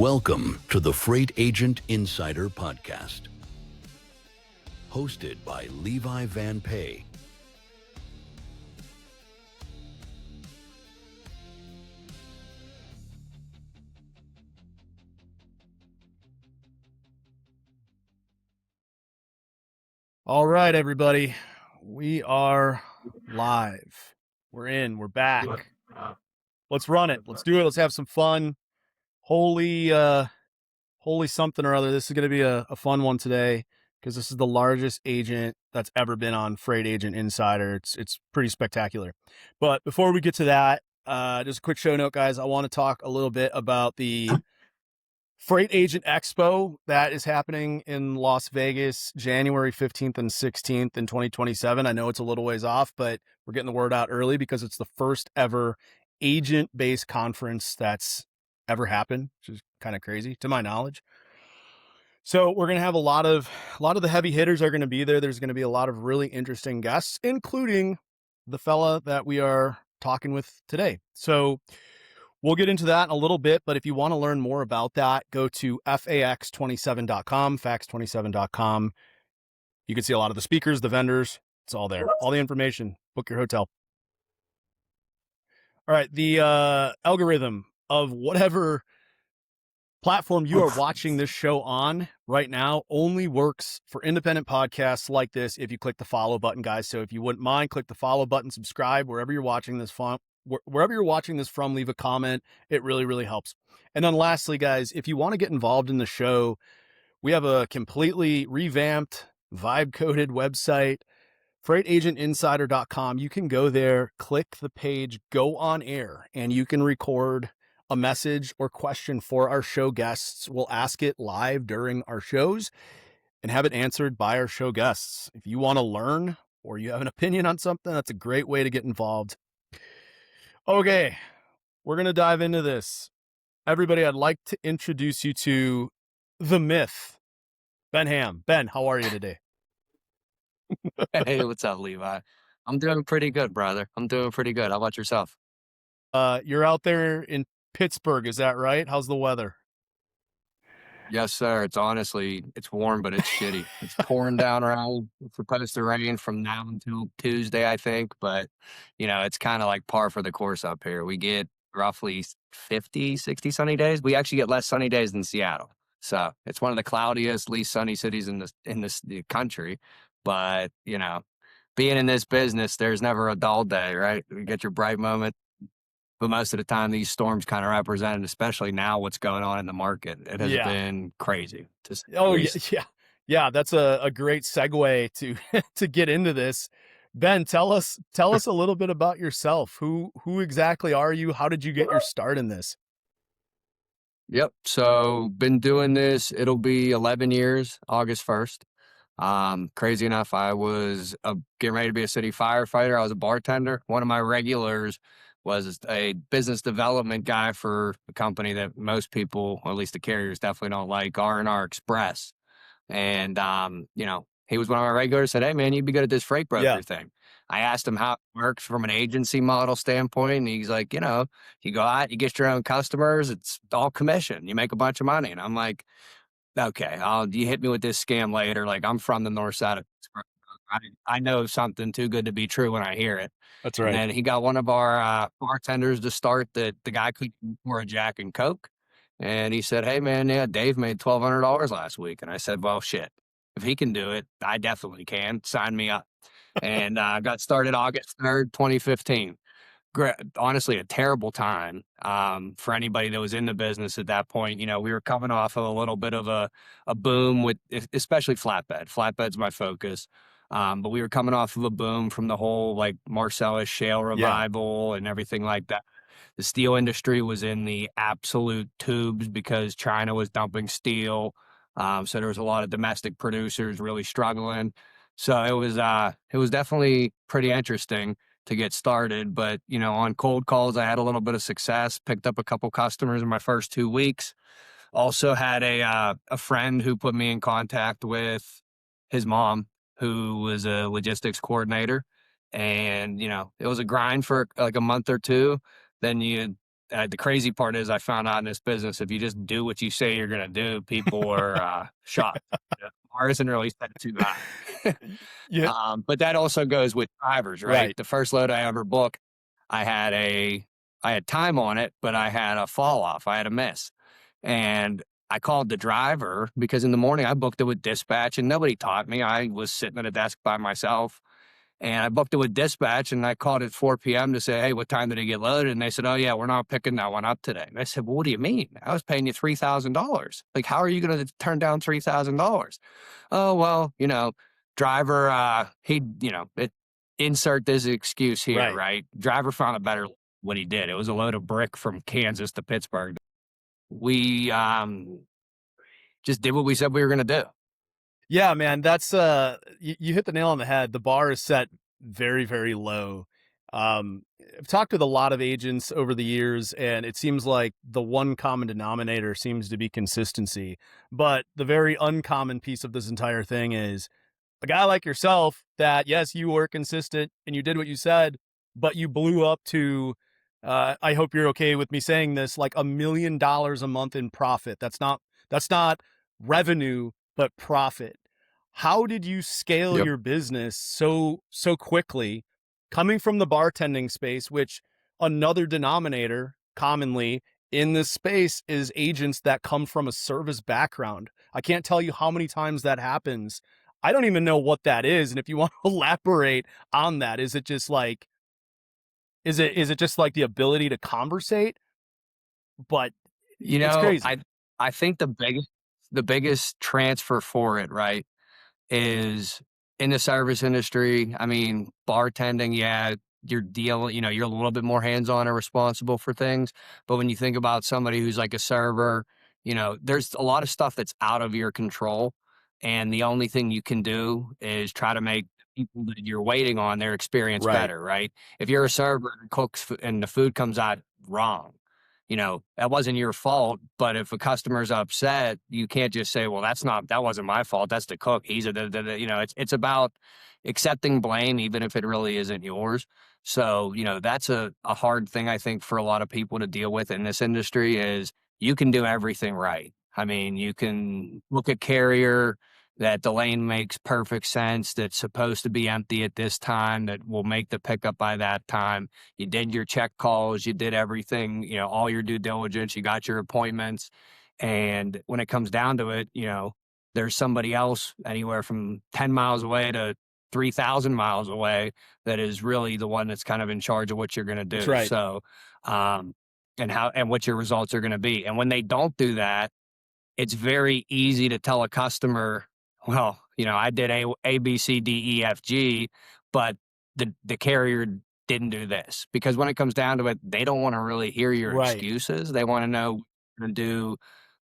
Welcome to the Freight Agent Insider Podcast, hosted by Levi Van Pay. All right, everybody, we are live. We're back. Let's run it. Let's do it. Let's have some fun. Holy something or other. This is going to be a fun one today because this is the largest agent that's ever been on Freight Agent Insider. It's pretty spectacular. But before we get to that, just a quick show note, guys. I want to talk a little bit about the Freight Agent Expo that is happening in Las Vegas, January 15th and 16th in 2027. I know it's a little ways off, but we're getting the word out early because it's the first ever agent-based conference that's ever happened, which is kind of crazy to my knowledge. So we're going to have a lot of the heavy hitters are going to be there. There's going to be a lot of really interesting guests, including the fella that we are talking with today. So we'll get into that in a little bit, but if you want to learn more about that, go to fax27.com, fax27.com. You can see a lot of the speakers, the vendors. It's all there. All the information. Book your hotel. All right. The algorithm of whatever platform you are watching this show on right now only works for independent podcasts like this if you click the follow button, guys. So if you wouldn't mind, click the follow button, subscribe wherever you're watching this from, leave a comment. It really, really helps. And then lastly, guys, if you want to get involved in the show, we have a completely revamped, vibe-coded website, freightagentinsider.com. You can go there, click the page, go on air, and you can record a message or question for our show guests. We'll ask it live during our shows and have it answered by our show guests. If you want to learn or you have an opinion on something, that's a great way to get involved. Okay, we're going to dive into this. Everybody, I'd like to introduce you to the myth, Ben Hamm. Ben, how are you today? Hey, what's up, Levi? I'm doing pretty good, brother. I'm doing pretty good. How about yourself? You're out there in Pittsburgh, is that right? How's the weather? Yes, sir. It's warm, but it's shitty. It's pouring down rain. It's supposed to rain from now until Tuesday, I think. But, it's kind of like par for the course up here. We get roughly 50, 60 sunny days. We actually get less sunny days than Seattle. So it's one of the cloudiest, least sunny cities in the country. But, being in this business, there's never a dull day, right? You get your bright moment. But most of the time, these storms kind of represented, especially now, what's going on in the market. It has been crazy. Yeah. That's a great segue to to get into this. Ben, tell us a little bit about yourself. Who exactly are you? How did you get your start in this? Yep. So been doing this. It'll be 11 years, August 1st. Crazy enough, I was getting ready to be a city firefighter. I was a bartender. One of my regulars was a business development guy for a company that most people, or at least the carriers, definitely don't like, R&R Express. And, he was one of my regulars, said, "Hey, man, you'd be good at this freight broker thing." I asked him how it works from an agency model standpoint. And he's like, you go out, you get your own customers. It's all commission. You make a bunch of money. And I'm like, okay, you hit me with this scam later. Like, I'm from the north side of Pittsburgh. I know something too good to be true when I hear it. That's right. And then he got one of our bartenders to start the guy couldn't pour a Jack and Coke. And he said, "Hey, man, yeah, Dave made $1,200 last week." And I said, "Well, shit, if he can do it, I definitely can. Sign me up." And got started August 3rd, 2015. Honestly, a terrible time for anybody that was in the business at that point. We were coming off of a little bit of a boom with, especially flatbed. Flatbed's my focus. But we were coming off of a boom from the whole like Marcellus shale revival and everything like that. The steel industry was in the absolute tubes because China was dumping steel. So there was a lot of domestic producers really struggling. So it was definitely pretty interesting to get started. But, on cold calls, I had a little bit of success, picked up a couple customers in my first 2 weeks. Also had a friend who put me in contact with his mom, who was a logistics coordinator. And, it was a grind for like a month or two. Then you the crazy part is I found out in this business, if you just do what you say you're going to do, people are shocked. Yeah. Ours isn't really set too high. Yeah. But that also goes with drivers, right? Right. The first load I ever booked, I had time on it, but I had a fall off. I had a miss. And I called the driver because in the morning I booked it with dispatch and nobody taught me. I was sitting at a desk by myself. And I booked it with dispatch and I called at 4 p.m. to say, hey, what time did it get loaded? And they said, oh, yeah, we're not picking that one up today. And I said, well, what do you mean? I was paying you $3,000. Like, how are you going to turn down $3,000? Oh, well, driver, insert this excuse here, right? Driver found a better what he did. It was a load of brick from Kansas to Pittsburgh. We just did what we said we were going to do. Yeah, man, that's you hit the nail on the head. The bar is set very, very low. I've talked with a lot of agents over the years, and it seems like the one common denominator seems to be consistency. But the very uncommon piece of this entire thing is a guy like yourself that, yes, you were consistent and you did what you said, but you blew up to, I hope you're okay with me saying this, like $1 million a month in profit. That's not revenue, but profit. How did you scale Yep. your business so quickly, coming from the bartending space, which another denominator commonly in this space is agents that come from a service background? I can't tell you how many times that happens. I don't even know what that is. And if you want to elaborate on that, is it just like the ability to conversate? But it's crazy. I think the biggest transfer for it, right, is in the service industry. I mean, bartending, yeah, you're you're a little bit more hands-on and responsible for things. But when you think about somebody who's like a server, there's a lot of stuff that's out of your control. And the only thing you can do is try to make people that you're waiting on their experience better, right? If you're a server and cooks and the food comes out wrong, that wasn't your fault. But if a customer's upset, you can't just say, well, that wasn't my fault. That's the cook. He's it's about accepting blame, even if it really isn't yours. So, that's a hard thing, I think, for a lot of people to deal with in this industry is you can do everything right. I mean, you can look at carrier that the lane makes perfect sense, that's supposed to be empty at this time, that will make the pickup by that time. You did your check calls, you did everything, all your due diligence, you got your appointments. And when it comes down to it, there's somebody else anywhere from 10 miles away to 3,000 miles away that is really the one that's kind of in charge of what you're going to do. That's right. So, and what your results are going to be. And when they don't do that, it's very easy to tell a customer, well, I did A, B, C, D, E, F, G, but the carrier didn't do this. Because when it comes down to it, they don't want to really hear your excuses. They want to know what you're going to do.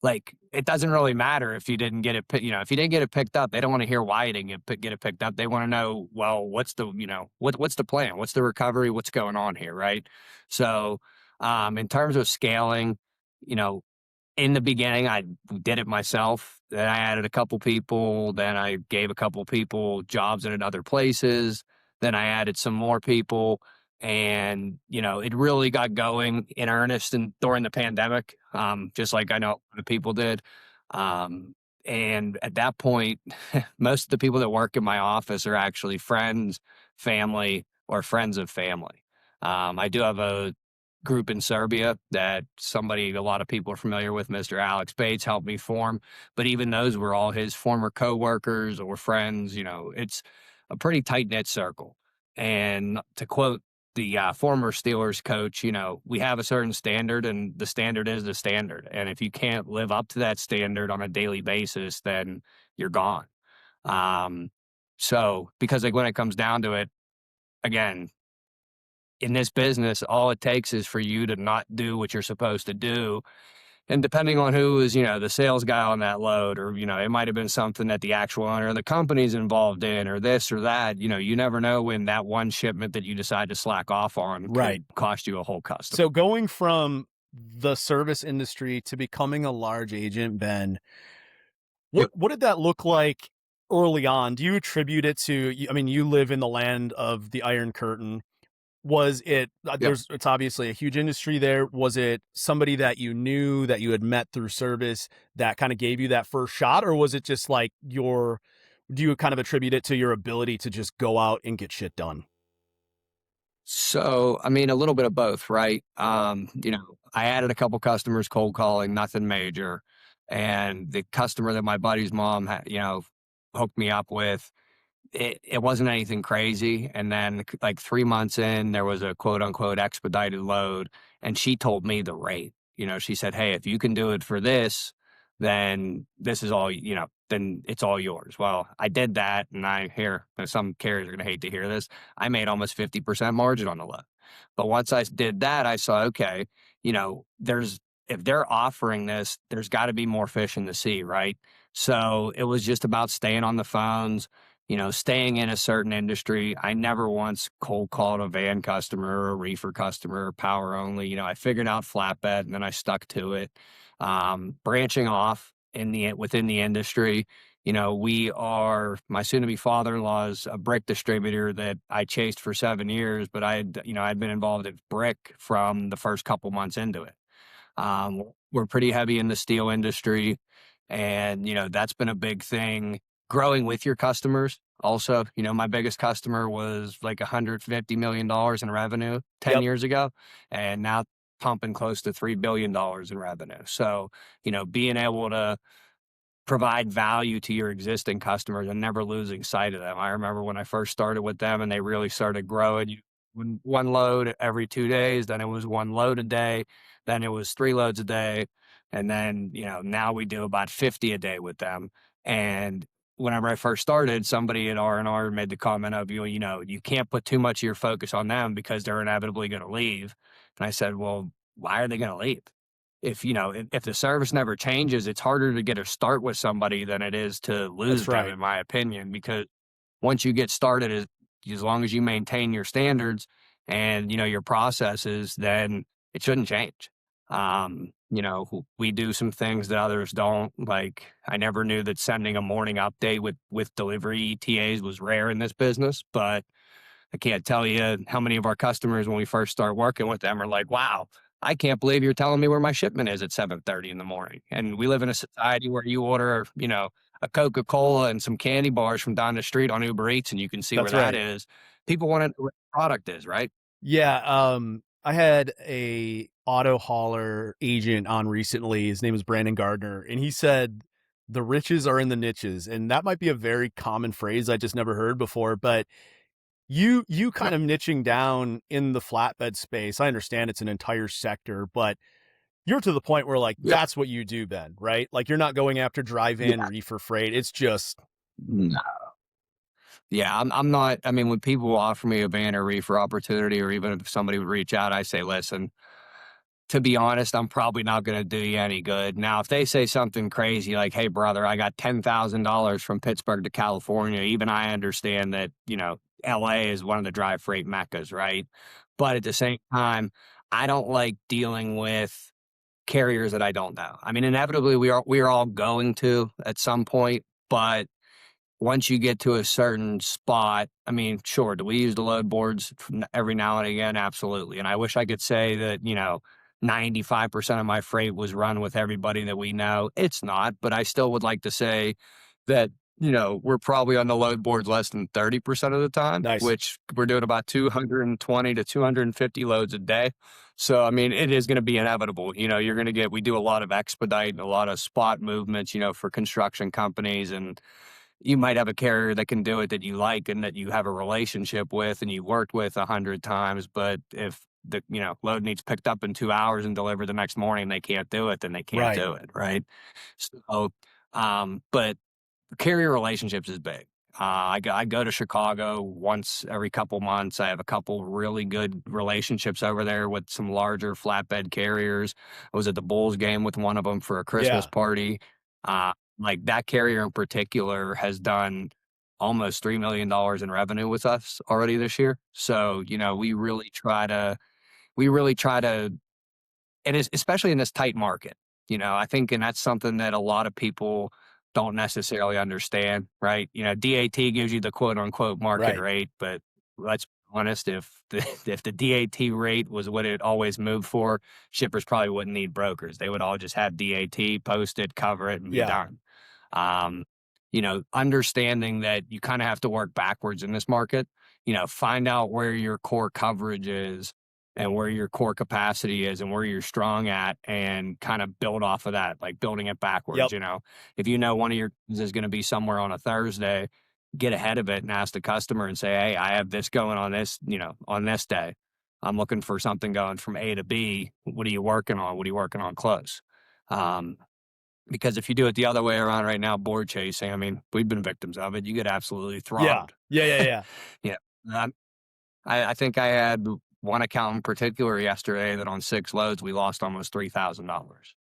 Like, it doesn't really matter if you didn't get it, if you didn't get it picked up, they don't want to hear why you didn't get it picked up. They want to know, well, what's the, what's the plan? What's the recovery? What's going on here, right? So, in terms of scaling, in the beginning, I did it myself. Then I added a couple people. Then I gave a couple people jobs in other places. Then I added some more people. And, it really got going in earnest during the pandemic, just like I know the people did. And at that point, most of the people that work in my office are actually friends, family, or friends of family. I do have a group in Serbia that a lot of people are familiar with, Mr. Alex Bates, helped me form. But even those were all his former coworkers or friends. It's a pretty tight-knit circle. And to quote the former Steelers coach, we have a certain standard, and the standard is the standard. And if you can't live up to that standard on a daily basis, then you're gone. So, because when it comes down to it, again, in this business, all it takes is for you to not do what you're supposed to do. And depending on who is, the sales guy on that load, or, it might have been something that the actual owner of the company's involved in, or this or that, you never know when that one shipment that you decide to slack off on could cost you a whole customer. So going from the service industry to becoming a large agent, Ben, what did that look like early on? Do you attribute it to, you live in the land of the Iron Curtain. Was it, Yeah. it's obviously a huge industry there. Was it somebody that you knew that you had met through service that kind of gave you that first shot? Or was it just like do you kind of attribute it to your ability to just go out and get shit done? So, I mean, a little bit of both, right? I added a couple customers cold calling, nothing major. And the customer that my buddy's mom had, hooked me up with, it wasn't anything crazy. And then like 3 months in, there was a quote unquote expedited load. And she told me the rate. She said, hey, if you can do it for this, then this is all, then it's all yours. Well, I did that. And some carriers are going to hate to hear this. I made almost 50% margin on the load. But once I did that, I saw, okay, if they're offering this, there's got to be more fish in the sea, right? So it was just about staying on the phones, staying in a certain industry. I never once cold called a van customer or a reefer customer or power only. I figured out flatbed and then I stuck to it. Branching off within the industry, my soon-to-be father-in-law is a brick distributor that I chased for 7 years, but I'd been involved in brick from the first couple months into it. We're pretty heavy in the steel industry, and that's been a big thing. Growing with your customers, also, my biggest customer was like $150 million in revenue 10 Yep. years ago, and now pumping close to $3 billion in revenue. So, being able to provide value to your existing customers and never losing sight of them. I remember when I first started with them and they really started growing. One load every 2 days, then it was one load a day, then it was 3 loads a day. And then, now we do about 50 a day with them. And whenever I first started, somebody at R&R made the comment of, you can't put too much of your focus on them because they're inevitably going to leave. And I said, well, why are they going to leave? If the service never changes, it's harder to get a start with somebody than it is to lose That's them, right. in my opinion, because once you get started, as long as you maintain your standards and, your processes, then it shouldn't change. We do some things that others don't. Like, I never knew that sending a morning update with delivery ETAs was rare in this business, but I can't tell you how many of our customers, when we first start working with them, are like, wow, I can't believe you're telling me where my shipment is at 7:30 in the morning. And we live in a society where you order, a Coca-Cola and some candy bars from down the street on Uber Eats, and you can see where That's that right. is. People want to know what the product is, right? Yeah, I had a auto hauler agent on recently. His name is Brandon Gardner, and he said the riches are in the niches, and that might be a very common phrase I just never heard before. But you kind Yep. of niching down in the flatbed space. I understand it's an entire sector, but you're to the point where like Yep. that's what you do, Ben, right? Like you're not going after dry van Yeah. reefer freight. It's just No. Yeah, I'm not. I mean, when people offer me a van or reefer opportunity, or even if somebody would reach out, I say, listen, to be honest, I'm probably not going to do you any good. Now, if they say something crazy like, hey, brother, I got $10,000 from Pittsburgh to California, even I understand that, LA is one of the dry freight meccas, right? But at the same time, I don't like dealing with carriers that I don't know. I mean, inevitably, we are all going to at some point, but once you get to a certain spot, I mean, sure, do we use the load boards every now and again? Absolutely. And I wish I could say that, 95% of my freight was run with everybody that we know. It's not, but I still would like to say that, we're probably on the load boards less than 30% of the time, nice. which we're doing about 220 to 250 loads a day. So, I mean, it is going to be inevitable. We do a lot of expedite and a lot of spot movements, for construction companies, and you might have a carrier that can do it that you like and that you have a relationship with and you worked with 100 times. But if the load needs picked up in 2 hours and delivered the next morning, they can't do it, then they can't Right. do it. Right. So, but carrier relationships is big. I go to Chicago once every couple months. I have a couple really good relationships over there with some larger flatbed carriers. I was at the Bulls game with one of them for a Christmas Yeah. party. Like that carrier in particular has done almost $3 million in revenue with us already this year. So, we really try to, and especially in this tight market, I think, and that's something that a lot of people don't necessarily understand, right? DAT gives you the quote unquote market Right. rate, but let's honest, if the if the DAT rate was what it always moved for, shippers probably wouldn't need brokers. They would all just have DAT, post it, cover it, and be Yeah. done. Um, understanding that you kind of have to work backwards in this market, find out where your core coverage is and where your core capacity is and where you're strong at, and kind of build off of that, like building it backwards. Yep. If one of your is going to be somewhere on a Thursday, get ahead of it and ask the customer and say, hey, I have this going on this, on this day. I'm looking for something going from A to B. What are you working on? What are you working on close? Because if you do it the other way around right now, board chasing, I mean, we've been victims of it. You get absolutely throttled. Yeah. Yeah. I think I had one account in particular yesterday that on 6 loads, we lost almost $3,000.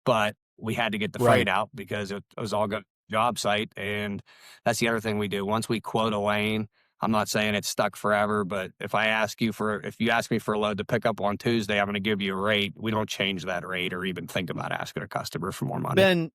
But we had to get the freight out because it was all good job site. And that's the other thing we do. Once we quote a lane, I'm not saying it's stuck forever, but if you ask me for a load to pick up on Tuesday, I'm going to give you a rate. We don't change that rate or even think about asking a customer for more money. Ben,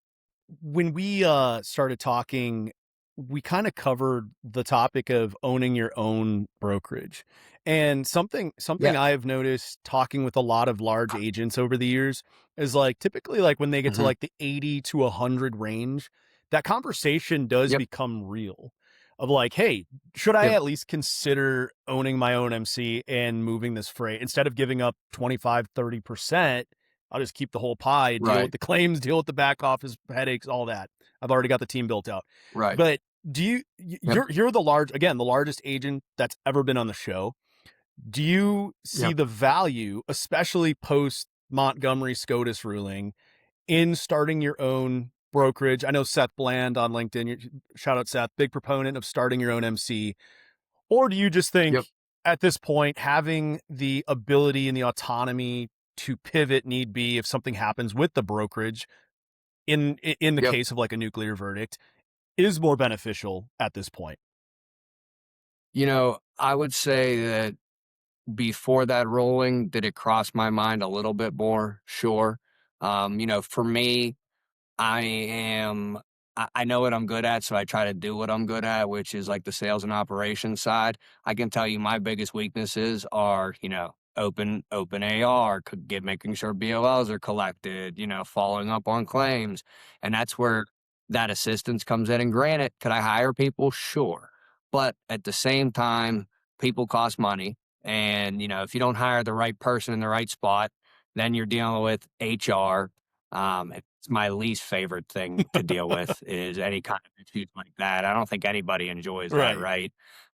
when we started talking, we kind of covered the topic of owning your own brokerage. And something I've noticed talking with a lot of large agents over the years is like typically like when they get to like the 80 to 100 range, that conversation does become real of like, hey, should I at least consider owning my own MC and moving this freight instead of giving up 25-30%? I'll just keep the whole pie, deal with the claims, deal with the back office headaches, all that. I've already got the team built out. Right. But you're the largest agent that's ever been on the show. Do you see the value, especially post Montgomery SCOTUS ruling, in starting your own brokerage? I know Seth Bland on LinkedIn, shout out Seth, big proponent of starting your own MC. Or do you just think at this point, having the ability and the autonomy to pivot need be if something happens with the brokerage in the case of like a nuclear verdict is more beneficial at this point? I would say that before that ruling, did it cross my mind a little bit more? Sure. For me, I know what I'm good at, so I try to do what I'm good at, which is like the sales and operations side. I can tell you my biggest weaknesses are, open AR, making sure BOLs are collected, following up on claims. And that's where that assistance comes in. And granted, could I hire people? Sure. But at the same time, people cost money. And, if you don't hire the right person in the right spot, then you're dealing with HR. It's my least favorite thing to deal with is any kind of issues like that. I don't think anybody enjoys that, right?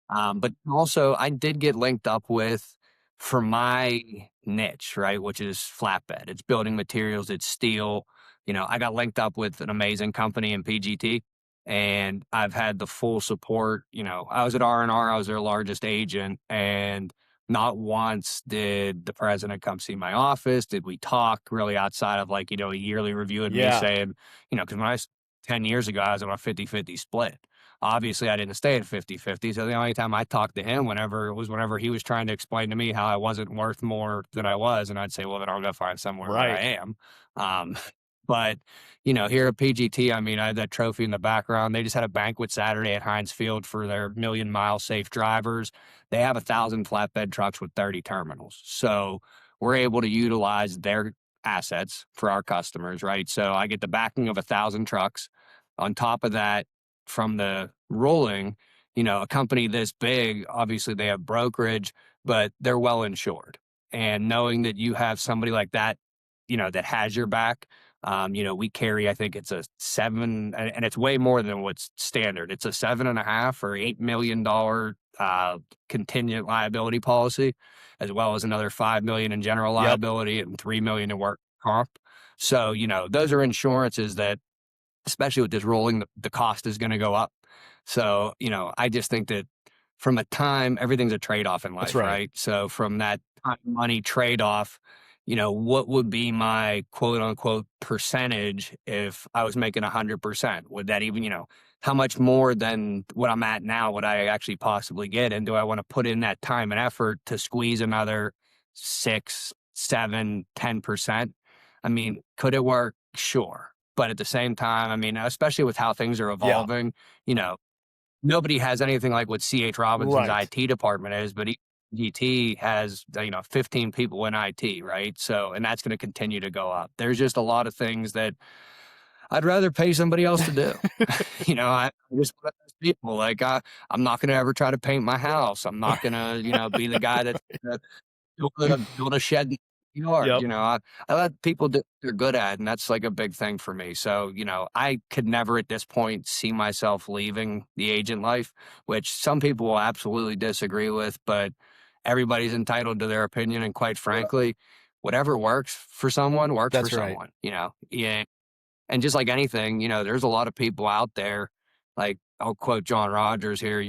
But also, I did get linked up with, for my niche, right, which is flatbed. It's building materials, it's steel. I got linked up with an amazing company in PGT, and I've had the full support. I was at R&R, I was their largest agent, and not once did the president come see my office. Did we talk really outside of like, a yearly review and me saying, because when 10 years ago, I was on a 50-50 split. Obviously, I didn't stay at 50-50. So the only time I talked to him whenever he was trying to explain to me how I wasn't worth more than I was. And I'd say, well, then I'll go find somewhere where I am. But, here at PGT, I mean, I had that trophy in the background. They just had a banquet Saturday at Heinz Field for their 1,000,000-mile safe drivers. They have 1,000 flatbed trucks with 30 terminals. So we're able to utilize their assets for our customers, right? So I get the backing of 1,000 trucks. On top of that, from the ruling, a company this big, obviously they have brokerage, but they're well insured. And knowing that you have somebody like that, that has your back, we carry, I think it's a $7, and it's way more than what's standard. It's a $7.5 or $8 million contingent liability policy, as well as another $5 million in general liability and $3 million in work comp. So, those are insurances that, especially with this ruling, the cost is going to go up. So, I just think that from a time, everything's a trade-off in life, right? So from that time money trade-off, what would be my quote unquote percentage if I was making 100%? Would that even, how much more than what I'm at now would I actually possibly get? And do I want to put in that time and effort to squeeze another 6, 7, 10%? I mean, could it work? Sure. But at the same time, I mean, especially with how things are evolving, nobody has anything like what C.H. Robinson's IT department is, but GT has, 15 people in IT, right? So, and that's going to continue to go up. There's just a lot of things that I'd rather pay somebody else to do. I just one of those people. Like, I'm not going to ever try to paint my house. I'm not going to, be the guy that's build a shed in the yard. Yep. I let people do what they're good at, and that's like a big thing for me. So, I could never at this point see myself leaving the agent life, which some people will absolutely disagree with, but everybody's entitled to their opinion. And quite frankly, whatever works for someone works That's for right. someone, Yeah. And just like anything, there's a lot of people out there, like I'll quote John Rogers here,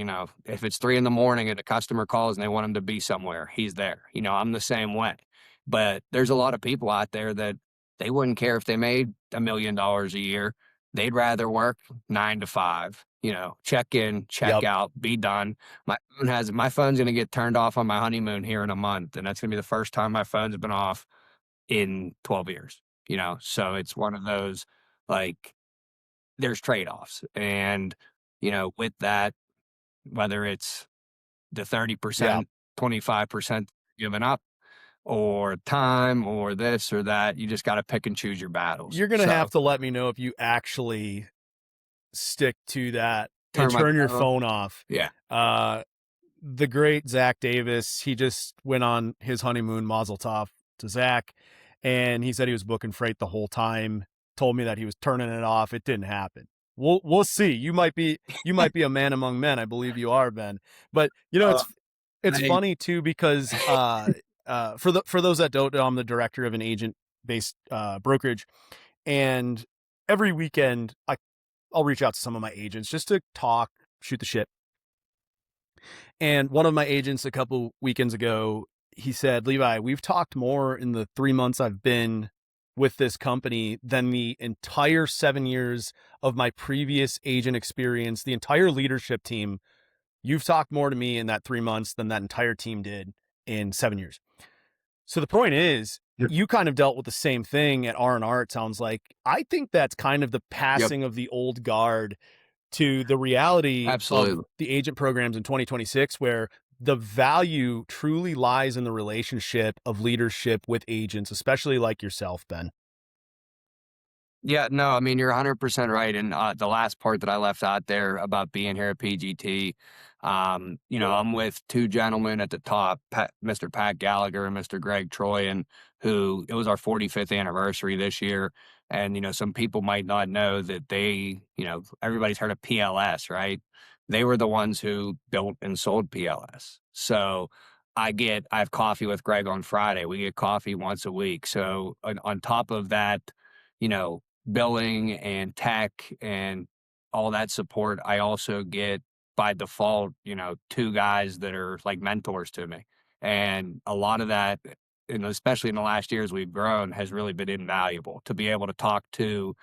if it's 3 a.m. and a customer calls and they want him to be somewhere, he's there. I'm the same way. But there's a lot of people out there that they wouldn't care if they made $1 million a year. They'd rather work 9 to 5, check in, check Yep. out, be done. My phone's going to get turned off on my honeymoon here in a month. And that's going to be the first time my phone's been off in 12 years, so it's one of those, like, there's trade-offs. And, with that, whether it's the 30%, 25% giving up, or time, or this or that, you just got to pick and choose your battles. You're going to So, have to let me know if you actually stick to that and Turn my turn your phone phone off. yeah. The great Zach Davis, he just went on his honeymoon, mazel tov to Zach, and he said he was booking freight the whole time. Told me that he was turning it off. It didn't happen. We'll see. You might be a man among men. I believe you are, Ben. But it's I- funny too, because for those that don't know, I'm the director of an agent based brokerage, and every weekend I'll reach out to some of my agents just to talk, shoot the shit. And one of my agents a couple weekends ago, he said, Levi, we've talked more in the 3 months I've been with this company than the entire 7 years of my previous agent experience, the entire leadership team. You've talked more to me in that 3 months than that entire team did in 7 years. So the point is, Yep. you kind of dealt with the same thing at R&R, it sounds like. I think that's kind of the passing of the old guard to the reality Absolutely. of the agent programs in 2026, where the value truly lies in the relationship of leadership with agents, especially like yourself, Ben. Yeah, no, I mean, you're 100% right. And the last part that I left out there about being here at PGT, I'm with two gentlemen at the top, Mr. Pat Gallagher and Mr. Greg Troy, and who it was our 45th anniversary this year. And, some people might not know that they, everybody's heard of PLS, right? They were the ones who built and sold PLS. So I have coffee with Greg on Friday. We get coffee once a week. So on top of that, billing and tech and all that support, I also get by default, two guys that are like mentors to me. And a lot of that, and especially in the last years we've grown, has really been invaluable to be able to talk to,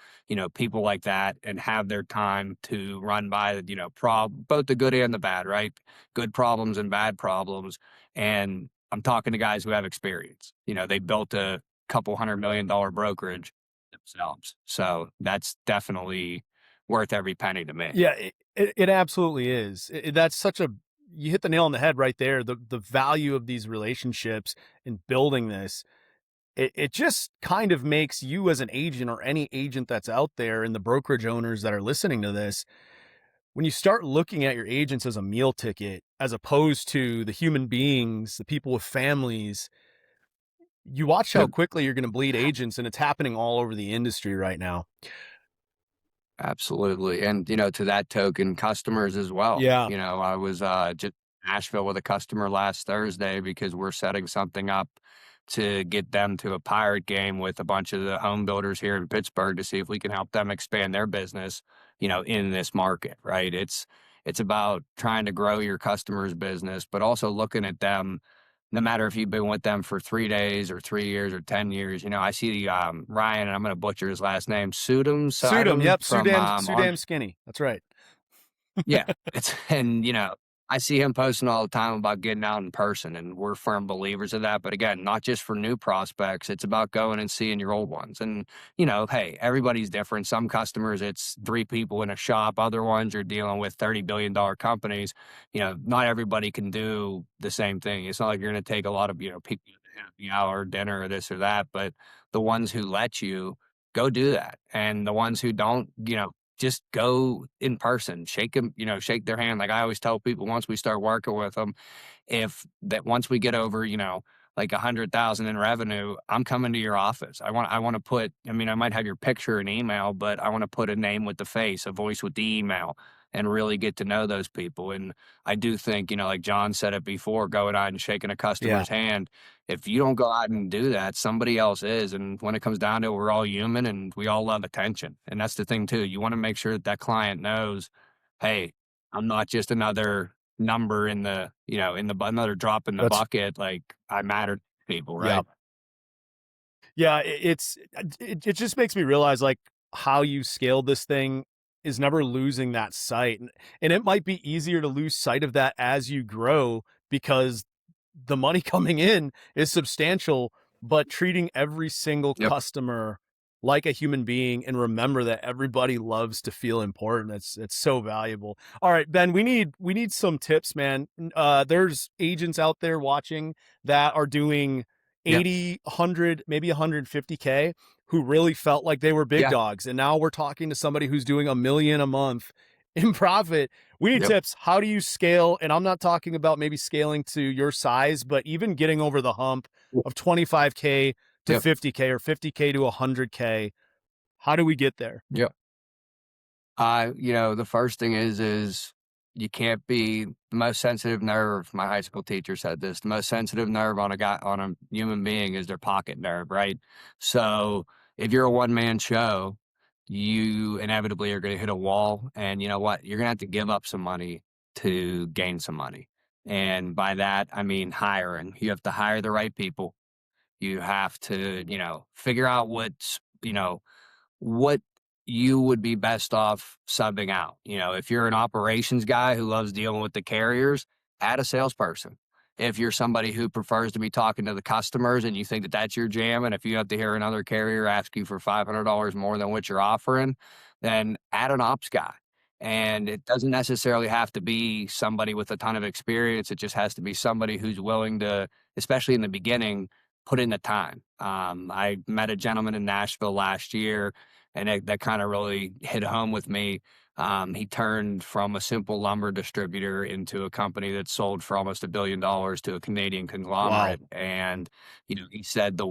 people like that and have their time to run by, both the good and the bad, right? Good problems and bad problems. And I'm talking to guys who have experience. They built a couple $100 million brokerage themselves. So that's definitely worth every penny to me. Yeah, it absolutely is. That's you hit the nail on the head right there. The value of these relationships in building this, it just kind of makes you as an agent, or any agent that's out there, and the brokerage owners that are listening to this, when you start looking at your agents as a meal ticket, as opposed to the human beings, the people with families, you watch how Yep. quickly you're going to bleed agents, and it's happening all over the industry right now. Absolutely. And, to that token, customers as well. Yeah. I was just in Nashville with a customer last Thursday because we're setting something up to get them to a Pirate game with a bunch of the home builders here in Pittsburgh to see if we can help them expand their business, in this market, right? It's about trying to grow your customer's business, but also looking at them, no matter if you've been with them for 3 days or 3 years or 10 years. I see Ryan, and I'm going to butcher his last name, Sudam, yep, from Sudam Skinny. That's right. yeah. And, I see him posting all the time about getting out in person, and we're firm believers of that. But again, not just for new prospects, it's about going and seeing your old ones. And, hey, everybody's different. Some customers, it's 3 people in a shop. Other ones, you're dealing with $30 billion companies. Not everybody can do the same thing. It's not like you're going to take a lot of, people happy hour, dinner, or this or that. But the ones who let you, go do that. And the ones who don't, just go in person, shake them, shake their hand. Like I always tell people, once we start working with them, once we get over, like 100,000 in revenue, I'm coming to your office. I want to put, I might have your picture and email, but I want to put a name with the face, a voice with the email, and really get to know those people. And I do think, like John said it before, going out and shaking a customer's hand. If you don't go out and do that, somebody else is. And when it comes down to it, we're all human and we all love attention. And that's the thing too. You want to make sure that client knows, hey, I'm not just another number in the, another drop in the bucket. Like I matter to people, right? Yeah. It just makes me realize like how you scaled this thing is never losing that sight. And it might be easier to lose sight of that as you grow because the money coming in is substantial, but treating every single customer like a human being and remember that everybody loves to feel important. It's so valuable. All right, Ben, we need some tips, man. There's agents out there watching that are doing 80, 100, maybe 150K who really felt like they were big dogs. And now we're talking to somebody who's doing $1 million a month in profit. We need tips. How do you scale? And I'm not talking about maybe scaling to your size, but even getting over the hump of 25K to 50K or 50K to 100K. How do we get there? The first thing is you can't be the most sensitive nerve. My high school teacher said this, the most sensitive nerve on a human being is their pocket nerve, right? So if you're a one-man show, you inevitably are going to hit a wall, and you know what? You're going to have to give up some money to gain some money. And by that, I mean hiring. You have to hire the right people. You have to, figure out what you would be best off subbing out. If you're an operations guy who loves dealing with the carriers, add a salesperson. If you're somebody who prefers to be talking to the customers and you think that that's your jam, and if you have to hear another carrier ask you for $500 more than what you're offering, then add an ops guy. And it doesn't necessarily have to be somebody with a ton of experience. It just has to be somebody who's willing to, especially in the beginning, put in the time. I met a gentleman in Nashville last year, and that kind of really hit home with me. He turned from a simple lumber distributor into a company that sold for almost $1 billion to a Canadian conglomerate. Wow. And, he said the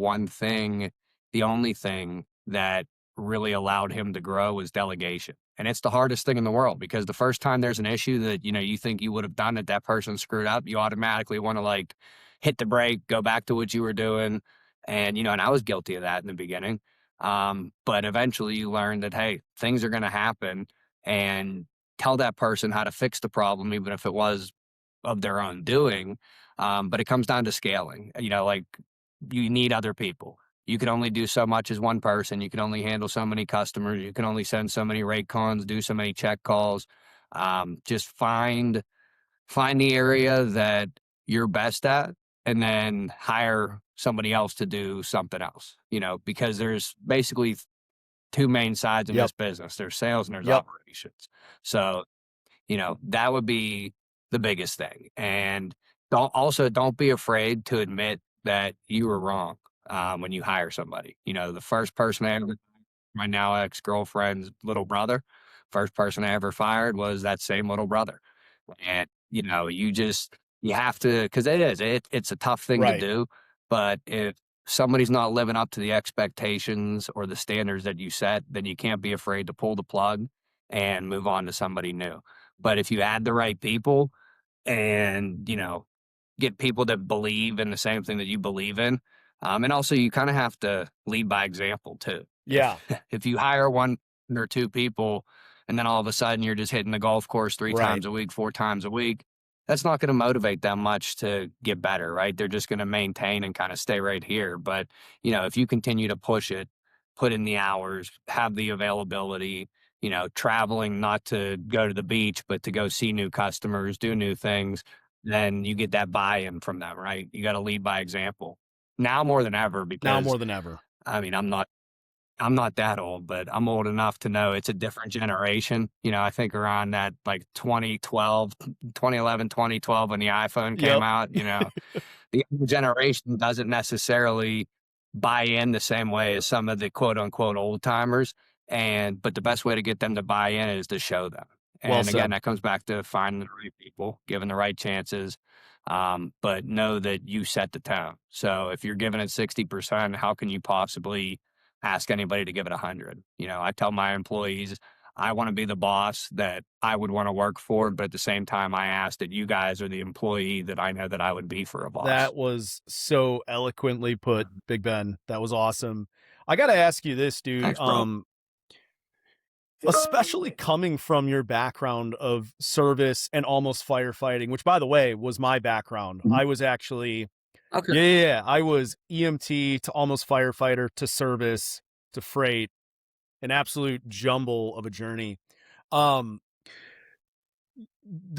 only thing that really allowed him to grow was delegation. And it's the hardest thing in the world, because the first time there's an issue that, you think you would have done it, that person screwed up, you automatically want to like hit the brake, go back to what you were doing. And, and I was guilty of that in the beginning. But eventually you learn that, hey, things are going to happen, and tell that person how to fix the problem, even if it was of their own doing. But it comes down to scaling, like you need other people. You can only do so much as one person. You can only handle so many customers. You can only send so many rate cons, do so many check calls. Just find the area that you're best at, and then hire somebody else to do something else, because there's basically 2 main sides in this business. There's sales and there's operations. So, that would be the biggest thing. And don't be afraid to admit that you were wrong when you hire somebody. The first person I ever, my now ex-girlfriend's little brother, first person I ever fired was that same little brother. And, you have to, because it's a tough thing to do. But if somebody's not living up to the expectations or the standards that you set, then you can't be afraid to pull the plug and move on to somebody new. But if you add the right people and, get people that believe in the same thing that you believe in, and also you kind of have to lead by example too. Yeah. If you hire 1 or 2 people and then all of a sudden you're just hitting the golf course 3 times a week, 4 times a week, that's not going to motivate them much to get better, right? They're just going to maintain and kind of stay right here. But, if you continue to push it, put in the hours, have the availability, traveling not to go to the beach, but to go see new customers, do new things, then you get that buy-in from them, right? You got to lead by example now more than ever, Now because more than ever. I mean, I'm not that old, but I'm old enough to know it's a different generation. I think around that like 2011, 2012, when the iPhone came Yep. out, the younger generation doesn't necessarily buy in the same way as some of the quote unquote old timers. But the best way to get them to buy in is to show them. Well And again, said. that comes back to finding the right people, giving the right chances. But know that you set the tone. So if you're giving it 60%, how can you possibly ask anybody to give it 100? I tell my employees, I want to be the boss that I would want to work for, but at the same time, I ask that you guys are the employee that I know that I would be for a boss. That was so eloquently put, Big Ben. That was awesome. I got to ask you this, dude. Thanks, bro. Especially coming from your background of service and almost firefighting, which, by the way, was my background. I was actually, Okay. yeah, I was EMT to almost firefighter to service to freight, an absolute jumble of a journey. The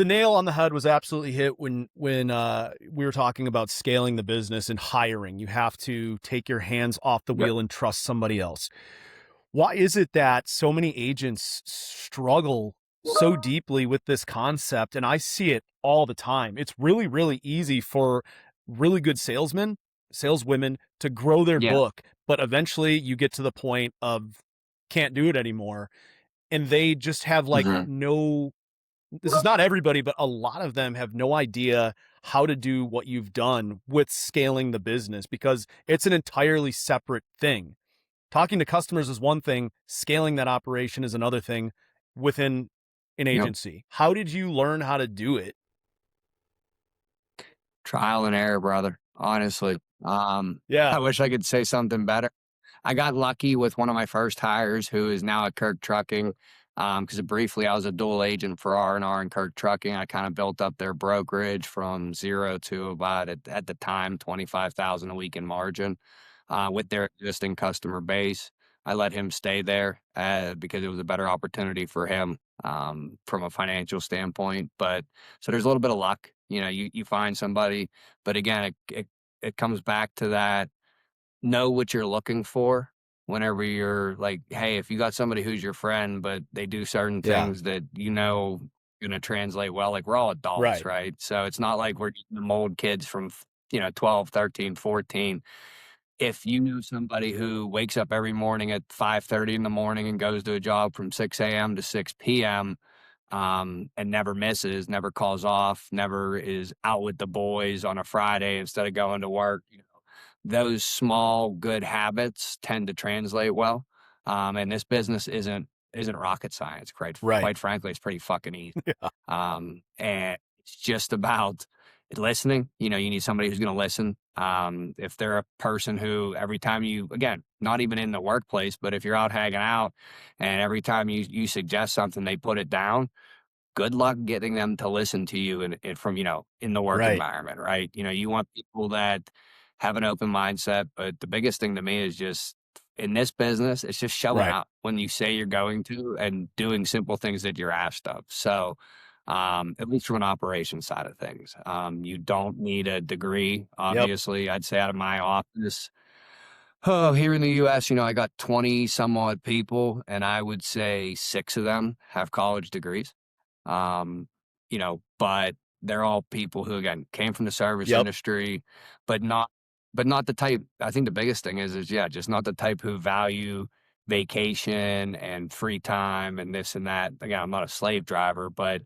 nail on the head was absolutely hit when we were talking about scaling the business and hiring. You have to take your hands off the Yep. wheel and trust somebody else. Why is it that so many agents struggle so deeply with this concept? And I see it all the time. It's really, really easy for really good salesmen, saleswomen to grow their Yeah. book, but eventually you get to the point of can't do it anymore. And they just have like no, this is not everybody, but a lot of them have no idea how to do what you've done with scaling the business because it's an entirely separate thing. Talking to customers is one thing, scaling that operation is another thing within an Yep. agency. How did you learn how to do it? Trial and error, brother. Honestly. Yeah. I wish I could say something better. I got lucky with one of my first hires who is now at Kirk Trucking. Because briefly I was a dual agent for R&R and Kirk Trucking. I kind of built up their brokerage from zero to about at the time 25,000 a week in margin with their existing customer base. I let him stay there because it was a better opportunity for him from a financial standpoint. But so there's a little bit of luck. You find somebody, but again, it comes back to that. Know what you're looking for whenever you're like, hey, if you got somebody who's your friend, but they do certain Yeah. things that going to translate well, like we're all adults, right? So it's not like we're the mold kids from 12, 13, 14. If you knew somebody who wakes up every morning at 5:30 in the morning and goes to a job from 6 a.m. to 6 p.m., and never misses, never calls off, never is out with the boys on a Friday instead of going to work, those small good habits tend to translate well. And this business isn't rocket science. Quite frankly, it's pretty fucking easy. Yeah. And it's just about listening. You need somebody who's going to listen. If they're a person who every time again, not even in the workplace, but if you're out hanging out and every time you suggest something, they put it down, good luck getting them to listen to you from, in the work environment, right? You want people that have an open mindset, but the biggest thing to me is just in this business, it's just showing up when you say you're going to and doing simple things that you're asked of. So, at least from an operations side of things, you don't need a degree, obviously. I'd say out of my office, here in the US, I got 20 some odd people, and I would say 6 of them have college degrees. But they're all people who again came from the service industry, but not the type. I think the biggest thing is just not the type who value vacation and free time and this and that. Again, I'm not a slave driver, but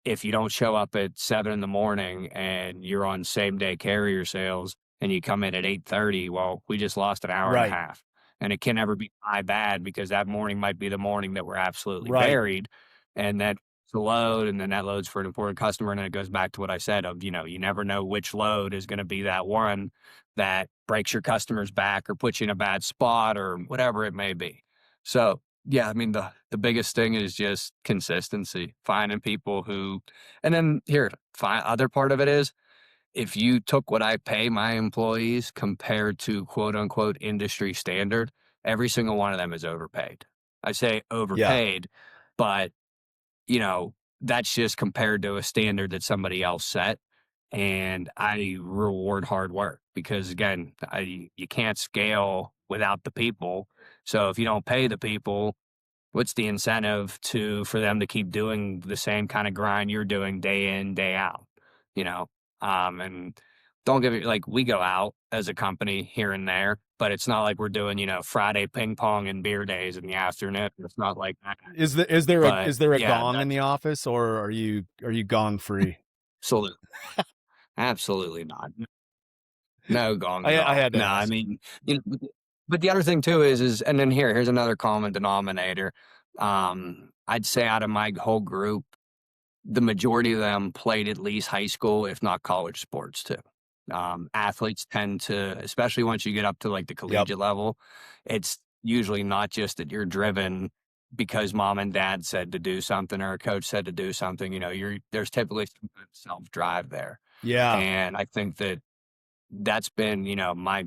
if you don't show up at 7 in the morning and you're on same day carrier sales and you come in at 8:30, well, we just lost an hour and a half. And it can never be my bad because that morning might be the morning that we're absolutely buried. And then it's a load, and then that load's for an important customer. And then it goes back to what I said of, you never know which load is going to be that one that breaks your customer's back or puts you in a bad spot or whatever it may be. So yeah, I mean, the biggest thing is just consistency, finding people who, and then other part of it is if you took what I pay my employees compared to quote unquote industry standard, every single one of them is overpaid. I say overpaid, but you know, that's just compared to a standard that somebody else set. And I reward hard work because again, you can't scale without the people. So if you don't pay the people, what's the incentive for them to keep doing the same kind of grind you're doing day in, day out? You know, and don't get me like we go out as a company here and there, but it's not like we're doing, Friday ping pong and beer days in the afternoon. It's not like that. Is But there a yeah, gong in that's the office, or are you gong free? absolutely, absolutely not. No gong at I all. had to No, I ask. mean, but the other thing too is, and then here's another common denominator. I'd say out of my whole group, the majority of them played at least high school, if not college sports too. Athletes tend to, especially once you get up to like the collegiate level, it's usually not just that you're driven because mom and dad said to do something or a coach said to do something. There's typically some self-drive there. Yeah. And I think that's been, my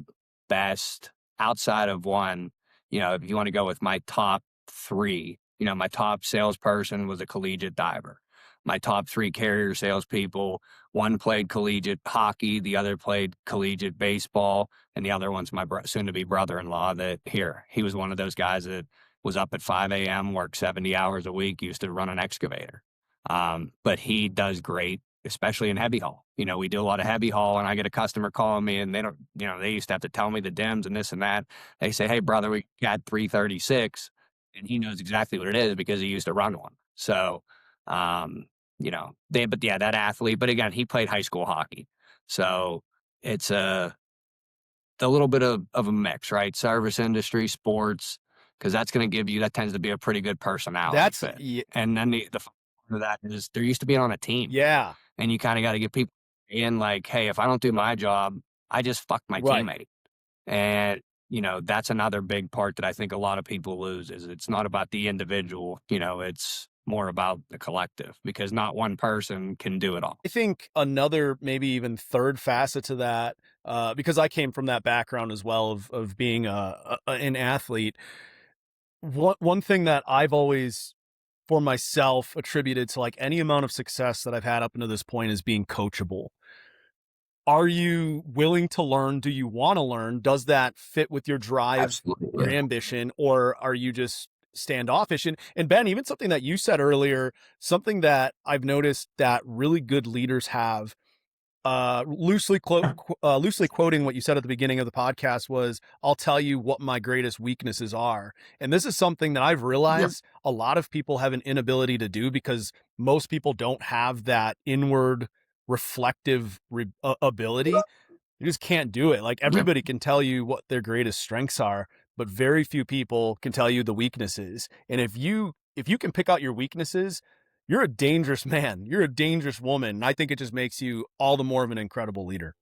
best outside of one, if you want to go with my top three, my top salesperson was a collegiate diver. My top three carrier salespeople, one played collegiate hockey, the other played collegiate baseball, and the other one's my soon to be brother-in-law he was one of those guys that was up at 5 a.m., worked 70 hours a week, used to run an excavator. But he does great, especially in heavy haul. We do a lot of heavy haul, and I get a customer calling me, and they don't, they used to have to tell me the DIMs and this and that. They say, "Hey, brother, we got 336," and he knows exactly what it is because he used to run one. So, but yeah, that athlete. But again, he played high school hockey, so it's a little bit of a mix, right? Service industry, sports, because that tends to be a pretty good personality fit. And then the part of that is they're used to being on a team. Yeah. And you kind of got to get people in like, hey, if I don't do my job, I just fucked my teammate. And, that's another big part that I think a lot of people lose is it's not about the individual, it's more about the collective because not one person can do it all. I think another, maybe even third facet to that, because I came from that background as well of being an athlete. One thing that I've always, for myself, attributed to like any amount of success that I've had up until this point is being coachable. Are you willing to learn? Do you want to learn? Does that fit with your drive, Absolutely. your ambition, or are you just standoffish? And Ben, even something that you said earlier, something that I've noticed that really good leaders have, loosely quoting what you said at the beginning of the podcast was, "I'll tell you what my greatest weaknesses are." And this is something that I've realized a lot of people have an inability to do because most people don't have that inward reflective ability. You just can't do it. Like everybody can tell you what their greatest strengths are, but very few people can tell you the weaknesses. And if you can pick out your weaknesses, you're a dangerous man. You're a dangerous woman. And I think it just makes you all the more of an incredible leader.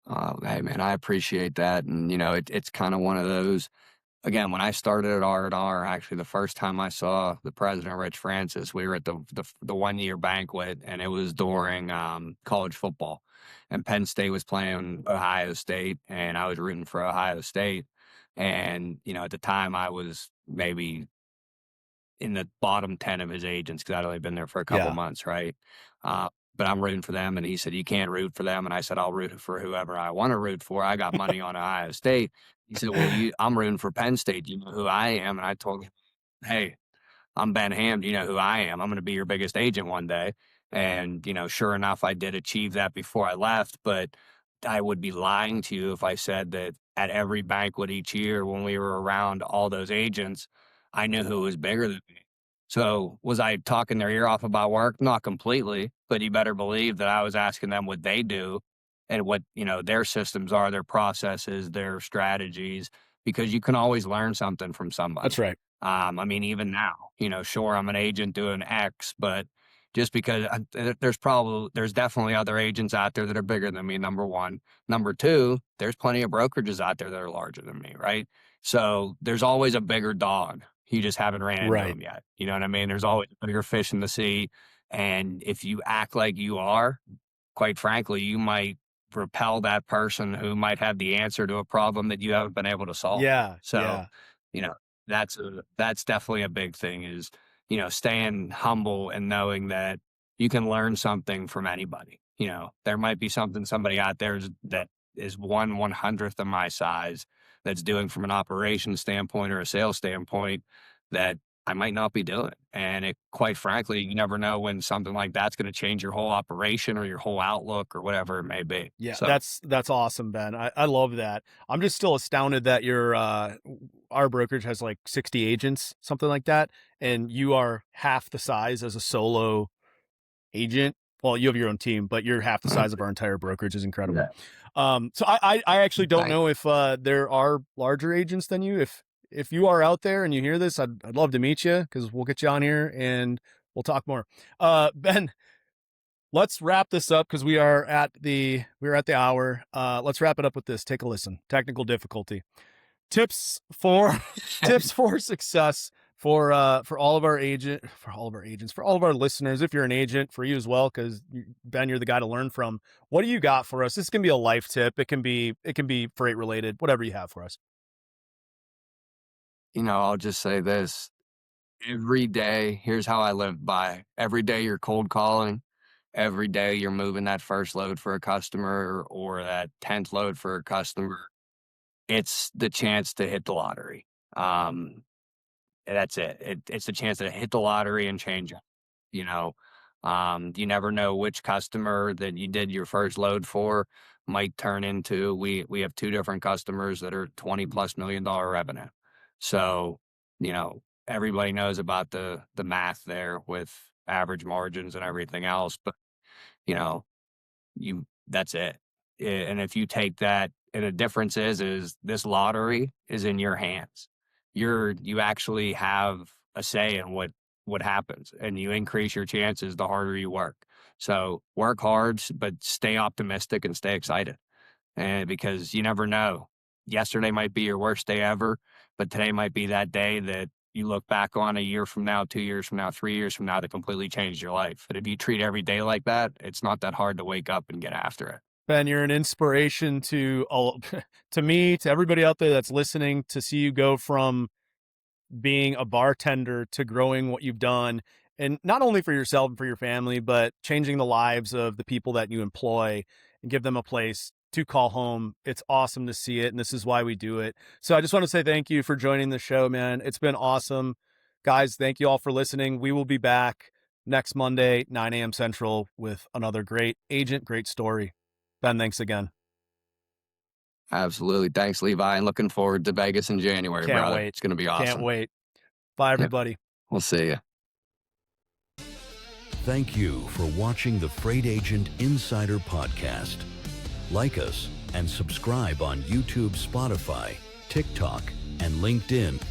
Hey man, I appreciate that. And it's kind of one of those. Again, when I started at R&R, actually the first time I saw the president, Rich Francis, we were at the 1 year banquet, and it was during college football, and Penn State was playing Ohio State, and I was rooting for Ohio State, and at the time I was maybe in the bottom 10 of his agents because I'd only been there for a couple months, right? But I'm rooting for them. And he said, "You can't root for them." And I said, "I'll root for whoever I want to root for. I got money on Ohio State." He said, "Well, I'm rooting for Penn State. Do you know who I am?" And I told him, "Hey, I'm Ben Hamm. Do you know who I am? I'm going to be your biggest agent one day." And, sure enough, I did achieve that before I left. But I would be lying to you if I said that at every banquet each year when we were around all those agents, I knew who was bigger than me. So was I talking their ear off about work? Not completely, but you better believe that I was asking them what they do and what, their systems are, their processes, their strategies, because you can always learn something from somebody. That's right. I mean, even now, sure, I'm an agent doing X, but just because there's definitely other agents out there that are bigger than me, number one. Number two, there's plenty of brokerages out there that are larger than me, right? So there's always a bigger dog. You just haven't ran into him yet. You know what I mean? There's always a bigger fish in the sea. And if you act like you are, quite frankly, you might repel that person who might have the answer to a problem that you haven't been able to solve. Yeah. So, that's definitely a big thing is, staying humble and knowing that you can learn something from anybody. There might be somebody out there that is 1/100th of my size that's doing from an operations standpoint or a sales standpoint that I might not be doing. And quite frankly, you never know when something like that's going to change your whole operation or your whole outlook or whatever it may be. Yeah, So that's awesome, Ben. I love that. I'm just still astounded that our brokerage has like 60 agents, something like that, and you are half the size as a solo agent. Well, you have your own team, but you're half the size of our entire brokerage. Is incredible. So I actually don't know if there are larger agents than you. If you are out there and you hear this, I'd love to meet you, because we'll get you on here and we'll talk more. Ben, let's wrap this up because we're at the hour. Let's wrap it up with this. Take a listen. Technical difficulty. Tips for success for all of our agents, for all of our listeners. If you're an agent, for you as well, because Ben, you're the guy to learn from. What do you got for us? This can be a life tip. It can be freight related. Whatever you have for us. I'll just say this. Every day, here's how I live by. Every day you're cold calling. Every day you're moving that first load for a customer or that 10th load for a customer. It's the chance to hit the lottery. That's it. It's the chance to hit the lottery and change it. You never know which customer that you did your first load for might turn into. We have 2 different customers that are $20+ million revenue. So, everybody knows about the math there with average margins and everything else, but that's it. And if you take that, and the difference is this lottery is in your hands. You actually have a say in what happens, and you increase your chances the harder you work. So work hard, but stay optimistic and stay excited. And because you never know, yesterday might be your worst day ever, but today might be that day that you look back on a year from now, 2 years from now, 3 years from now, that completely changed your life. And if you treat every day like that, it's not that hard to wake up and get after it. Ben, you're an inspiration to me, to everybody out there that's listening, to see you go from being a bartender to growing what you've done, and not only for yourself and for your family, but changing the lives of the people that you employ and give them a place to call home. It's awesome to see it, and this is why we do it. So I just want to say thank you for joining the show, man. It's been awesome. Guys, thank you all for listening. We will be back next Monday, 9 a.m. Central, with another great agent, great story. Ben, thanks again. Absolutely. Thanks, Levi. And looking forward to Vegas in January, Can't brother. wait. It's going to be awesome. Can't wait. Bye, everybody. We'll see you. Thank you for watching the Freight Agent Insider Podcast. Like us and subscribe on YouTube, Spotify, TikTok, and LinkedIn